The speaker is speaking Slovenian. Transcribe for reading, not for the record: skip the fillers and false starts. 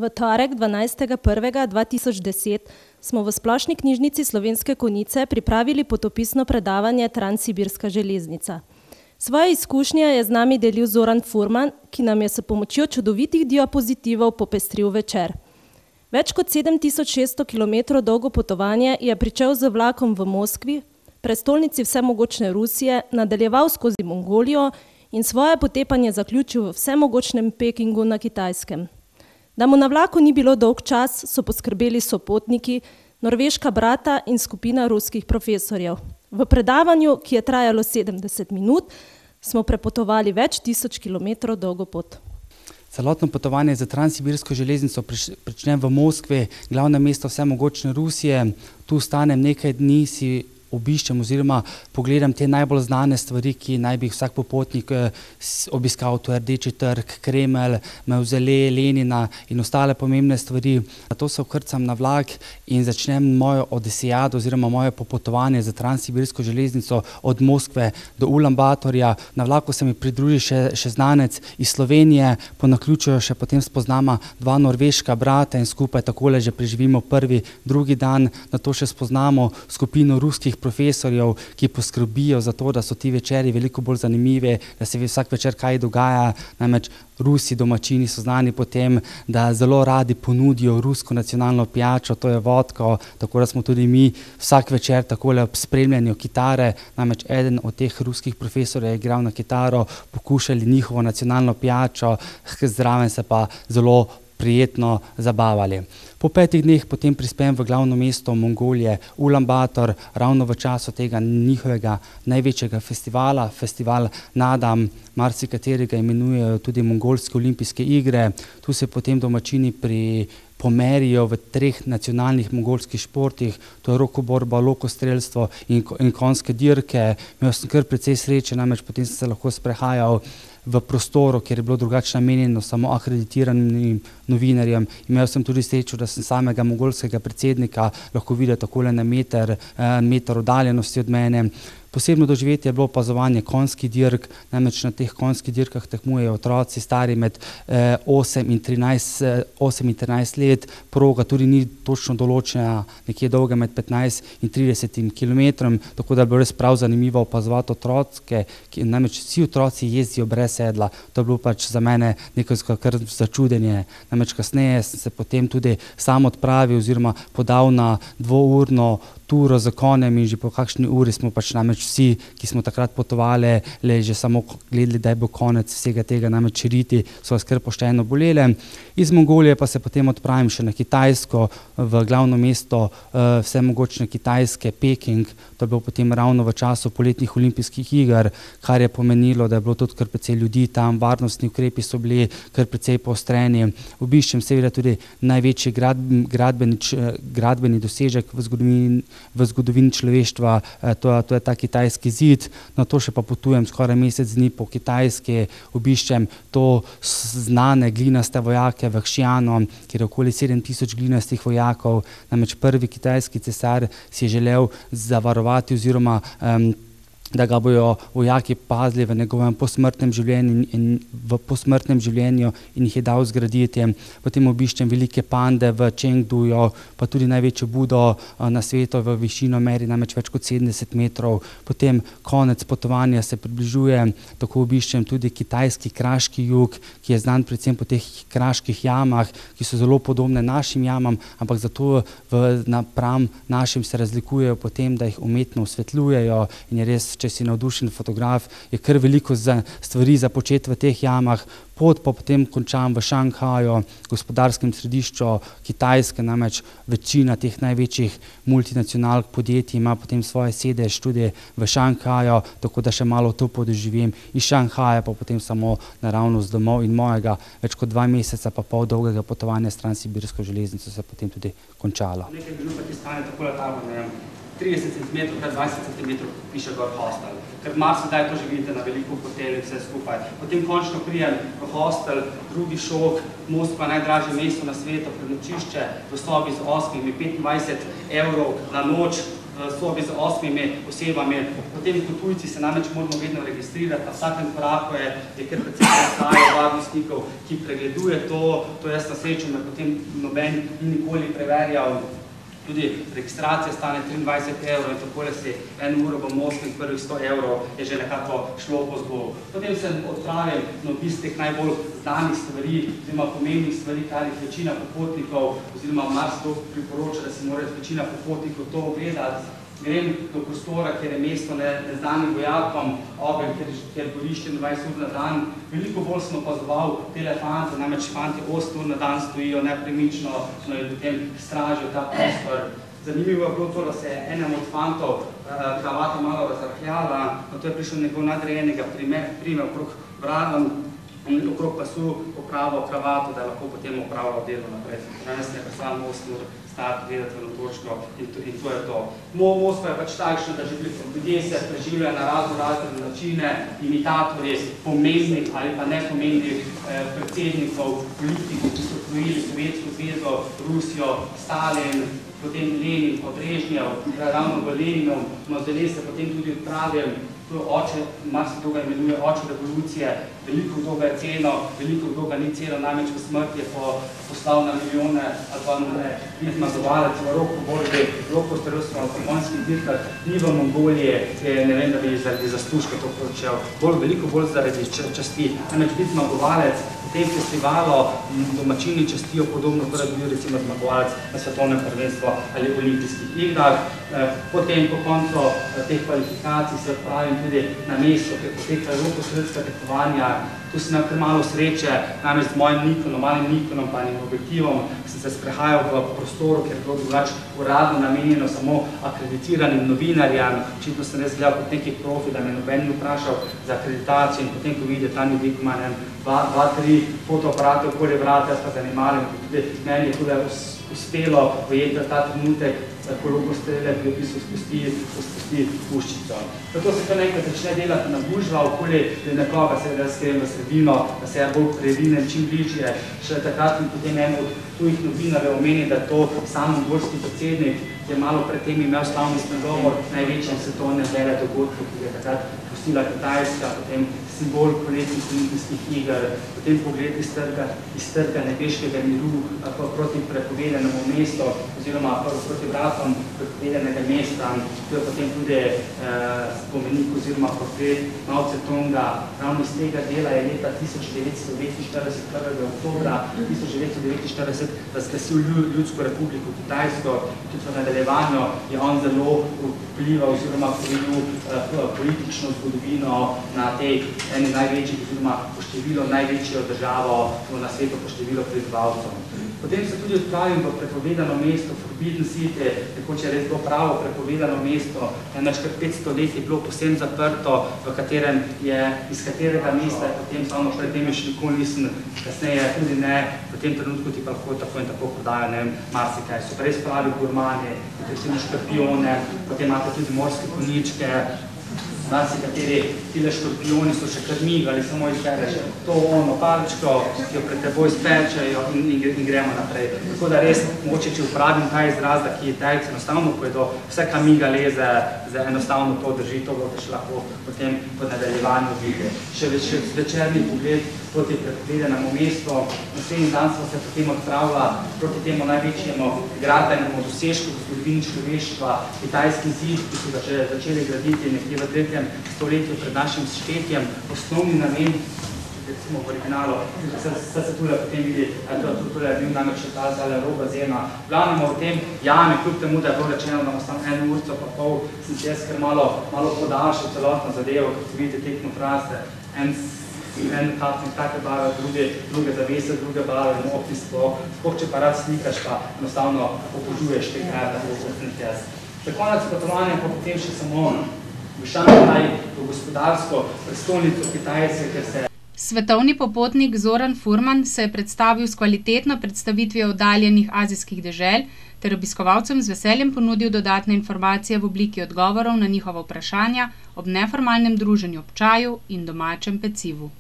V torek 12.1.2010 smo v Splošni knjižnici Slovenske Konjice pripravili potopisno predavanje Transsibirska železnica. Svoje izkušnje je z nami delil Zoran Furman, ki nam je s pomočjo čudovitih diapozitivov popestril večer. Več kot 7600 km dolgo potovanje je pričel z vlakom v Moskvi, prestolnici vsemogočne Rusije, nadaljeval skozi Mongolijo in svoje potepanje zaključil v vsemogočnem Pekingu na Kitajskem. Da mu na vlaku ni bilo dolg čas, so poskrbeli sopotniki, norveška brata in skupina ruskih profesorjev. V predavanju, ki je trajalo 70 minut, smo prepotovali več tisoč kilometrov dolgo pot. Celotno potovanje za Transsibirsko železnico pričnem v Moskvi, glavnem mesto vsemogočne Rusije. Tu stanem nekaj dni, si obiščem oziroma pogledam te najbolj znane stvari, ki naj bi vsak popotnik obiskal, to je Rdeči trg, Kremelj, Mavzolej Lenina in ostale pomembne stvari. Nato se vkrcam na vlak in začnem mojo odisejado oziroma moje popotovanje za Transsibirsko železnico od Moskve do Ulaanbaatarja. Na vlaku se mi pridruži še znanec iz Slovenije, po naključju še potem spoznama dva norveška brata in skupaj takole že preživimo prvi, drugi dan. Nato še spoznamo skupino ruskih profesorjev, ki poskrbijo za to, da so ti večeri veliko bolj zanimivi, da se ve vsak večer kaj dogaja. Namreč Rusi domačini so znani po tem, da zelo radi ponudijo rusko nacionalno pijačo, to je vodko, tako da smo tudi mi vsak večer takole ob spremljanju kitare, namreč eden od teh ruskih profesorjev je igral na kitaro, pokušali njihovo nacionalno pijačo, zraven se pa zelo prijetno zabavali. Po 5 dneh potem prispem v glavno mesto Mongolije, Ulaanbaatar, ravno v času tega njihovega največjega festivala, festival Nadam, marsikaterega imenujejo tudi Mongolske olimpijske igre. Tu se potem domačini pomerijo v 3 nacionalnih mongolskih športih, to je rokoborba, lokostrelstvo in konjske dirke. Imel sem kar precej sreče, namreč potem sem se lahko sprehajal v prostoru, kjer je bilo drugače namenjeno samo akreditiranim novinarjem. Imel sem tudi srečo, da sem samega mongolskega predsednika lahko videl takole na meter oddaljenosti od mene. Posebno doživetje je bilo opazovanje konjskih dirk, namreč na teh konjskih dirkah tekmujejo otroci stari med 8 in 13 let, proga tudi ni točno določena, nekje dolga med 15 in 30 kilometrom, tako da je bilo res prav zanimivo opazovati otroke, namreč vsi otroci jezdijo brez sedla. To je bilo pač za mene nekaj kar začudenje. Namreč kasneje sem se potem tudi sam odpravil oziroma podal na 2-urno turo z konjem in že po kakšni uri smo pač namreč vsi, ki smo takrat potovali, že samo gledali, da je bil konec vsega tega, namreč riti so vas kar pošteno bolele. Iz Mongolije pa se potem odpravim še na Kitajsko, v glavno mesto vsemogočne Kitajske, Peking. To je bilo potem ravno v času poletnih olimpijskih iger, kar je pomenilo, da je bilo tudi kar precej ljudi tam, varnostni ukrepi so bili kar precej poostreni. Obiščem seveda tudi največji gradbeni dosežek v zgodovini človeštva, to je ta kitajski zid. Na to še pa potujem skoraj mesec dni po Kitajski, obiščem to znane glinaste vojake v Xi'anu, kjer je okoli 7000 glinastih vojakov. Namreč prvi kitajski cesar si je želel zavarovati oziroma da ga bojo vojaki pazili v njegovem posmrtnem življenju in jih je dal zgraditi. Potem obiščem velike pande v Chengduju, pa tudi največjo Budo na svetu v višino meri namreč več kot 70 metrov. Potem konec potovanja se približuje, tako obiščem tudi kitajski kraški jug, ki je znan predvsem po teh kraških jamah, ki so zelo podobne našim jamam, ampak zato napram našim se razlikujejo po tem, da jih umetno osvetljujejo in je res, če si navdušen fotograf, je kar veliko stvari za početi v teh jamah. Pot pa potem končam v Šanghaju, gospodarskem središču Kitajske, namreč večina teh največjih multinacionalk podjetij ima potem svoje sedež tudi v Šanghaju, tako da še malo to podoživim. Iz Šanghaja pa potem samo naravnost domov in mojega več kot 2 meseca pa pol dolgega potovanja s Transsibirsko železnico se potem tudi končalo. Nekaj minut pa ti stane takole tamo, ne vem, 30 cm, 20 cm piše gor hostel. Ker marsikdaj to že vidite na veliko hotelih, vse skupaj. Potem končno prijem v hostel, drugi šok, Moskva, najdražje mesto na svetu, prenočišče v sobi z 8 25 € na noč. sobi z 8 osebami. Potem kot tujci se namreč moramo vedno registrirati, na vsakem koraku je kar precej predstavljajo varnostnikov, ki pregleduje to jaz na srečo me potem noben ni nikoli preverjal. Tudi registracija stane 23 € in takole si 1 uro v Moskvi in prvih 100 € je že nekako šlo po zboru. Potem sem odpravil na obisk teh najbolj znanih stvari, oziroma pomembnih stvari, kar jih večina popotnikov, oziroma marsikdo priporoča, da si mora večina popotnikov to ogledati. Grem do prostora, kjer je mesto neznanim vojakom, ogenj, kjer gori 24 ur na dan. Veliko bolj sem opazoval tele fante, namreč fanti 8 ur na dan stojijo nepremično in potem stražijo ta prostor. Zanimivo je bilo to, da se je enem od fantov kravata malo razrahljala, to je prišel njegov nadrejenega prime okrog pasu popravil kravato, da je lahko potem opravljal delo naprej. Danes ne predstavljam 8 ur stati gledati v točko in to je to. Moskva je pač takšna, da že ljudje se preživljajo na razne načine, imitatorji pomembnih ali pa nepomembnih predsednikov, politikov, ki so krojili Sovjetsko zvezo, Rusijo, Stalin, potem Lenin, Brežnjev, ravno v Leninov, mavzolej se potem tudi odpravil. To je oče, marsikdo ga imenuje oče revolucije, veliko kdo ga je ceno, veliko kdo ga ni ceno, največ v smrti je poslal na milijone ali pa ni zmagovalec v Roko-borbi, Roko-starostno, v pogonskih dirkah, ni v Mongolije, ne vem, da bi zaradi zaslužka to počel, veliko bolj zaradi časti, največ biti zmagovalec. V tem festivalu domačini častijo podobno, kot je bil recimo zmagovalec na svetovnem prvenstvu ali olimpijskih igrah. Potem po koncu teh kvalifikacij se odpravim tudi na mesto, kjer potekajo rokosredska tekmovanja. Tu sem imel malo sreče, namreč z mojim Nikonom, malim Nikonom pa enim objektivom, sem se sprehajal v prostoru, kjer je bilo drugače uradno namenjeno samo akreditiranim novinarjem. Očitno sem res gledal kot neki profi, da me noben ni vprašal za akreditacijo in potem, ko vidite tam ljudi, ko ima 2-3 fotoaparate okoli vrata, jaz pa zanimalen, tudi meni je tudi uspelo ujeti ta trenutek, ko Lokostrele pri opisu spusti puščico. Zato se kar nekaj začne delati na gužva, okoli nekoga se razkrijem v sredino, da se je bolj previnen, čim bližje. Še takrat in potem en od tujih novinarjev omeni, da je to sam mongolski predsednik, ki je malo pred tem imel slavnostni govor največjem svetovnem veledogodku, ki je takrat pustila Kitajska, potem simbol poletnih olimpijskih iger, potem pogled iz trga nebeškega miru proti prepovedanemu mestu, oziroma proti vratom prepovedanega mesta. To je potem tudi spomenik oziroma portret Mao Tse-tunga. Ravno iz tega dela je leta 1949, 1. oktobra 1949 razglasil Ljudsko republiko Kitajsko. Tudi v nadaljevanju je on zelo vplival oziroma vplivil politično zgodovino na tej eni največjih oziroma po številu največjo državo na svetu po številu prebivalcev. Potem se tudi odpravim v prepovedano mesto, Forbidden City, nekoč je res bilo pravo prepovedano mesto, več kot 500 let je bilo povsem zaprto, iz katerega mesta je potem samo pred tem še nikoli nisem, kasneje tudi ne, v tem trenutku ti pa lahko tako in tako prodajo, ne vem, marsikaj. So pa res pravi gurmani, potem škorpione, potem imate tudi morske koničke, marsikateri tile škorpioni so še kar migali, samo izbereš to palčko, ki jo pred teboj spečejo in gremo naprej. Tako da res, mogoče če uporabim ta izraz, da Kitajci enostavno pojedo, vse kam miga leze, enostavno to drži, to boste še lahko potem po nadaljevanju vidi. Še večerni pogled proti prepovedanemu mestu. Naslednji dan smo se potem odpravila proti temu največjemu gradbenemu dosežku v zgodovini človeštva, Kitajski zid, ki so ga že začeli graditi nekje v 3. stoletju pred našim štetjem. Osnovni namen, recimo v originalu, se tule potem vidi, tule je bil namreč ta rob bazena. Glavnemo v tem jame, kljub temu, da je bilo rečeno, da imamo samo 1 urco pa pol, sem se jaz kar malo podaljšal celotno zadevo, kot vidite te kontraste. En kapnik take barve, druge zavese, druge barve, mokni sploh, če pa rad slikaš, pa enostavno obožuješ te kraje, tako kot sem jaz. Za konec potovanja pa potem še samo v Šanghaj, v gospodarsko prestolnico Kitajske, ker se Svetovni popotnik Zoran Furman se je predstavil s kvalitetno predstavitvijo oddaljenih azijskih dežel ter obiskovalcem z veseljem ponudil dodatne informacije v obliki odgovorov na njihova vprašanja ob neformalnem druženju ob čaju in domačem pecivu.